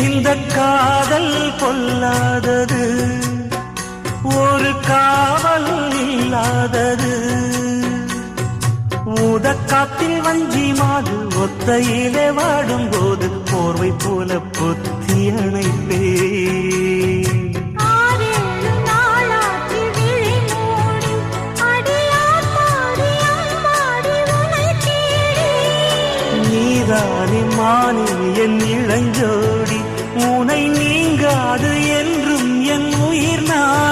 இந்த காதல் பொல்லாதது, ஒரு காவல் இல்லாதது. ஊதக்காத்தில் வஞ்சி மாது ஒத்தையிலே வாடும் போது போர்வை போல பொத்தி அணைப்பே. நீதானே மானே என் இளஞ்சோடி, உனை நீங்காது என்றும் என் உயிர் நான்.